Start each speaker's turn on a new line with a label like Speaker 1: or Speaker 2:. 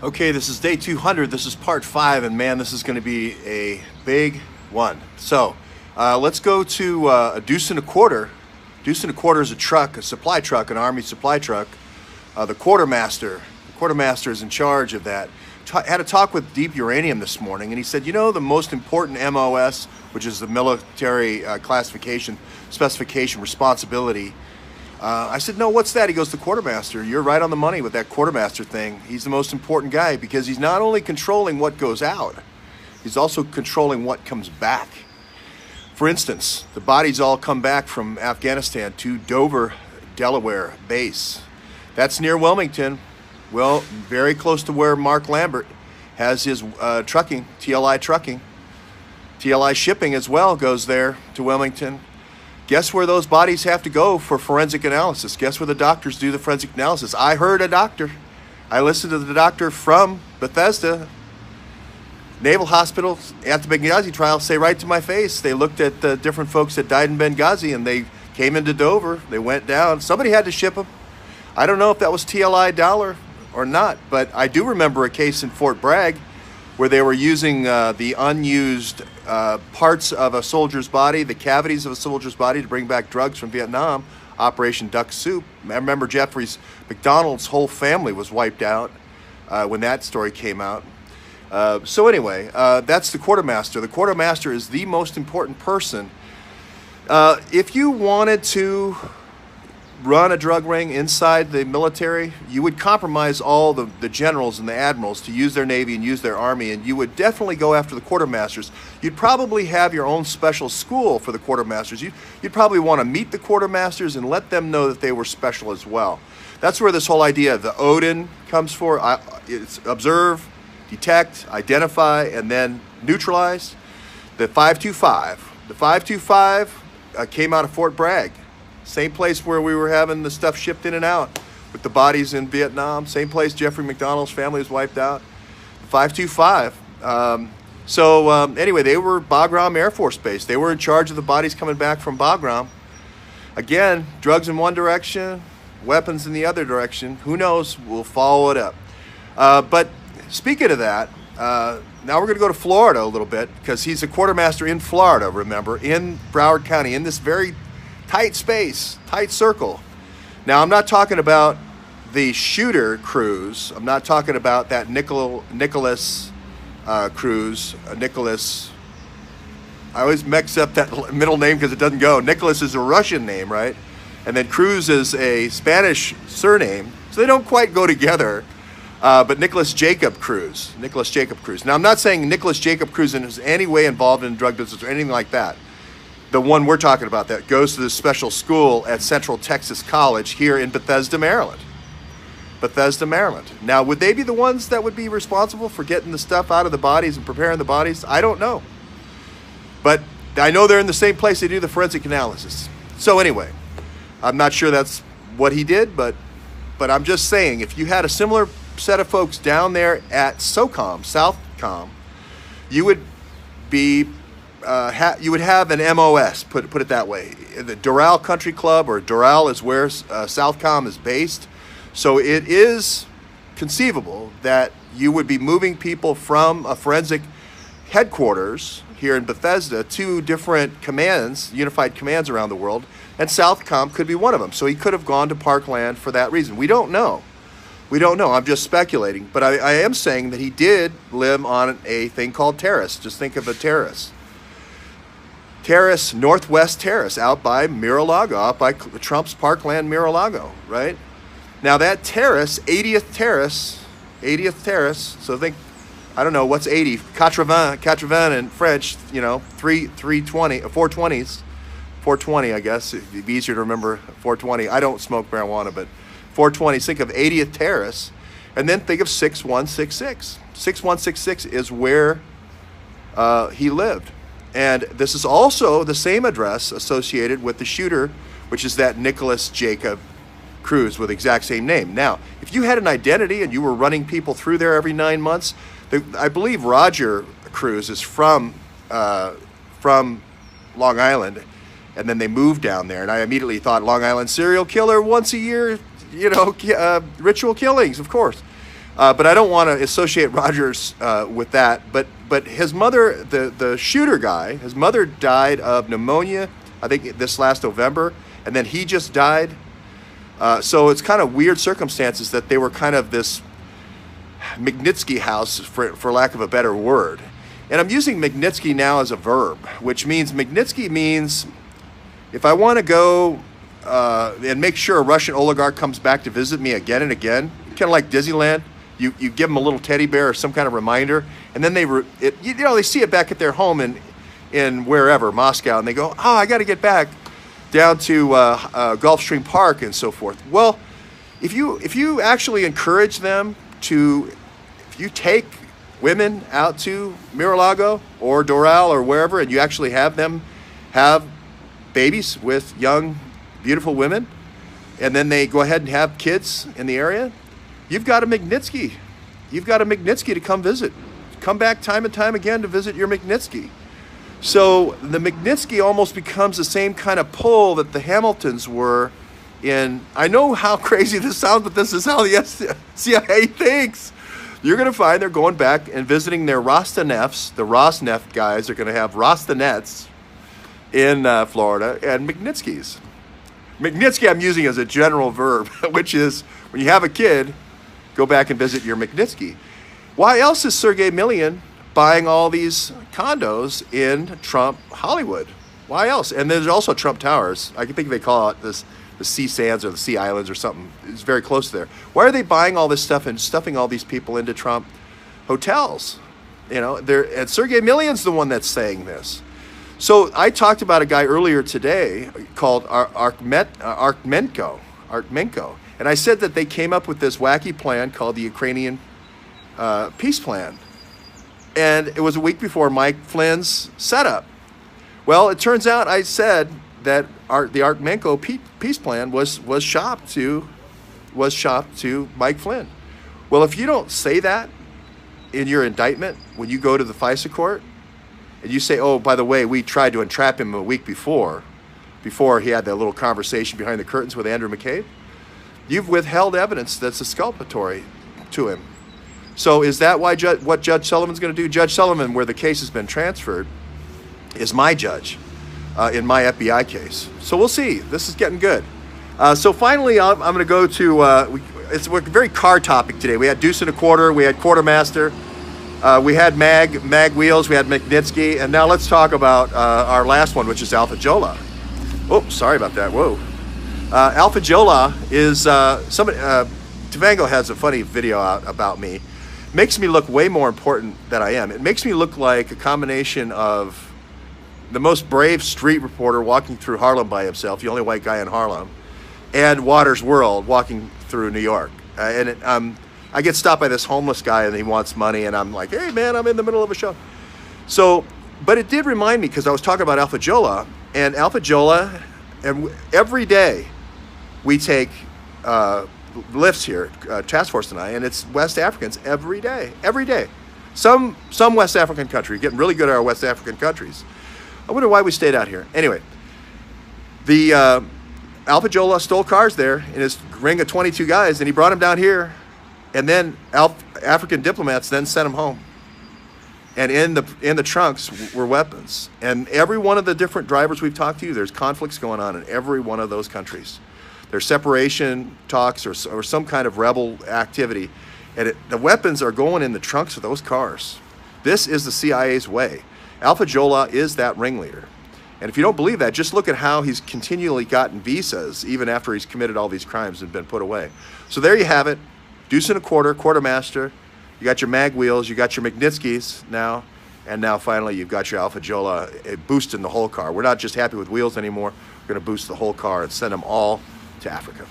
Speaker 1: Okay, this is day 200. This is part 5, and man, this is going to be a big one. So, let's go to a deuce and a quarter. Deuce and a quarter is a truck, a supply truck, an Army supply truck. The QuarterMaster. The QuarterMaster is in charge of that. Had a talk with Deep Uranium this morning, and he said, you know, the most important MOS, which is the military classification, specification, responsibility. I said, no, what's that? He goes, the QuarterMaster. You're right on the money with that QuarterMaster thing. He's the most important guy because he's not only controlling what goes out, he's also controlling what comes back. For instance, the bodies all come back from Afghanistan to Dover, Delaware base. That's near Wilmington. Well, very close to where Mark Lambert has his trucking, TLI trucking. TLI shipping as well goes there to Wilmington. Guess where those bodies have to go for forensic analysis? Guess where the doctors do the forensic analysis? I heard a doctor. I listened to the doctor from Bethesda Naval Hospital at the Magnitsky trial say right to my face. They looked at the different folks that died in Benghazi, and they came into Dover. They went down. Somebody had to ship them. I don't know if that was TLI dollar or not, but I do remember a case in Fort Bragg where they were using the unused parts of a soldier's body, the cavities of a soldier's body, to bring back drugs from Vietnam, Operation Duck Soup. I remember Jeffrey McDonald's whole family was wiped out when that story came out. So anyway, that's the QuarterMaster. The QuarterMaster is the most important person. If you wanted to run a drug ring inside the military, you would compromise all the generals and the admirals to use their Navy and use their Army, and you would definitely go after the QuarterMasters. You'd probably have your own special school for the QuarterMasters. You'd probably want to meet the QuarterMasters and let them know that they were special as well. That's where this whole idea of the Odin comes for. It's observe, detect, identify, and then neutralize. The 525. The 525 came out of Fort Bragg. Same place where we were having the stuff shipped in and out with the bodies in Vietnam. Same place Jeffrey McDonald's family was wiped out. 525. Anyway, they were Bagram Air Force Base. They were in charge of the bodies coming back from Bagram. Again, drugs in one direction, weapons in the other direction. Who knows? We'll follow it up. But speaking of that, now we're going to go to Florida a little bit because he's a QuarterMaster in Florida, remember, in Broward County, in this very tight space, tight circle. Now, I'm not talking about the shooter cruise. I'm not talking about that Nicholas cruise. Nicholas. I always mix up that middle name because it doesn't go. Nicholas is a Russian name, right? And then Cruz is a Spanish surname, so they don't quite go together. But Nicholas Jacob Cruz. Nicholas Jacob Cruz. Now, I'm not saying Nicholas Jacob Cruz is any way involved in drug business or anything like that. The one we're talking about that goes to this special school at Central Texas College here in Bethesda, Maryland. Bethesda, Maryland. Now, would they be the ones that would be responsible for getting the stuff out of the bodies and preparing the bodies? I don't know. But I know they're in the same place they do the forensic analysis. So anyway, I'm not sure that's what he did, but I'm just saying, if you had a similar set of folks down there at SOCOM, Southcom, you would be you would have an MOS, put it that way. The Doral Country Club, or Doral is where Southcom is based. So it is conceivable that you would be moving people from a forensic headquarters here in Bethesda to different commands, unified commands around the world, and Southcom could be one of them. So he could have gone to Parkland for that reason. We don't know. We don't know. I'm just speculating. But I am saying that he did live on a thing called Terrace. Just think of a terrace. Terrace, Northwest Terrace, out by Mar-a-Lago, out by Trump's Parkland, Mar-a-Lago, right? Now that terrace, 80th terrace, so think, I don't know, what's 80? 80 in French, you know, 420s, 420, I guess. It'd be easier to remember 420. I don't smoke marijuana, but 420, think of 80th Terrace, and then think of 6166. 6166 is where he lived. And this is also the same address associated with the shooter, which is that Nicholas Jacob Cruz with the exact same name. Now, if you had an identity and you were running people through there every 9 months, I believe Roger Cruz is from Long Island, and then they moved down there, and I immediately thought Long Island serial killer once a year, you know, ritual killings, of course. But I don't want to associate Rogers with that. But his mother, the shooter guy, his mother died of pneumonia, I think this last November, and then he just died. So it's kind of weird circumstances that they were kind of this Magnitsky house, for lack of a better word. And I'm using Magnitsky now as a verb, which means Magnitsky means if I want to go and make sure a Russian oligarch comes back to visit me again and again, kind of like Disneyland. You give them a little teddy bear or some kind of reminder, and then they see it back at their home in wherever, Moscow, and they go, oh, I got to get back down to Gulfstream Park and so forth. Well, if you actually encourage them to, if you take women out to Mar-a-Lago or Doral or wherever, and you actually have them have babies with young, beautiful women, and then they go ahead and have kids in the area, you've got a Magnitsky. You've got a Magnitsky to come visit. Come back time and time again to visit your Magnitsky. So the Magnitsky almost becomes the same kind of pull that the Hamiltons were in. I know how crazy this sounds, but this is how the CIA thinks. You're going to find they're going back and visiting their Rosnefts. The Rosneft guys are going to have Rosnefts in Florida, and Magnitskys. Magnitsky I'm using as a general verb, which is when you have a kid, go back and visit your Magnitsky. Why else is Sergey Millian buying all these condos in Trump Hollywood? Why else? And there's also Trump Towers. I think they call it the Sea Sands or the Sea Islands or something. It's very close there. Why are they buying all this stuff and stuffing all these people into Trump hotels? You know, and Sergey Millian's the one that's saying this. So I talked about a guy earlier today called Artmenko. And I said that they came up with this wacky plan called the Ukrainian peace plan. And it was a week before Mike Flynn's setup. Well, it turns out I said that the Artmenko peace plan was shopped to Mike Flynn. Well, if you don't say that in your indictment when you go to the FISA court, and you say, oh, by the way, we tried to entrap him a week before he had that little conversation behind the curtains with Andrew McCabe, you've withheld evidence that's exculpatory to him. So is that what Judge Sullivan's going to do? Judge Sullivan, where the case has been transferred, is my judge in my FBI case. So we'll see. This is getting good. So finally, I'm going to go to, it's a very car topic today. We had deuce and a quarter. We had QuarterMaster. We had mag wheels. We had Magnitsky. And now let's talk about our last one, which is Alpha Jola. Oh, sorry about that. Whoa. Alpha Jola is, Tavango has a funny video out about me. Makes me look way more important than I am. It makes me look like a combination of the most brave street reporter walking through Harlem by himself, the only white guy in Harlem, and Waters World walking through New York. I get stopped by this homeless guy and he wants money, and I'm like, hey man, I'm in the middle of a show. So, but it did remind me, because I was talking about Alpha Jola, and every day we take lifts here, task force and I, and it's West Africans every day. Some West African country, getting really good at our West African countries. I wonder why we stayed out here. Anyway, the Alpha Jola stole cars there in his ring of 22 guys, and he brought them down here, and then African diplomats then sent them home. And in the trunks were weapons. And every one of the different drivers we've talked to, there's conflicts going on in every one of those countries. There's separation talks or some kind of rebel activity. And the weapons are going in the trunks of those cars. This is the CIA's way. Alpha Jola is that ringleader. And if you don't believe that, just look at how he's continually gotten visas, even after he's committed all these crimes and been put away. So there you have it. Deuce and a quarter, QuarterMaster. You got your mag wheels, you got your Magnitskys now, and now finally you've got your Alpha Jola boosting the whole car. We're not just happy with wheels anymore. We're going to boost the whole car and send them all to Africa.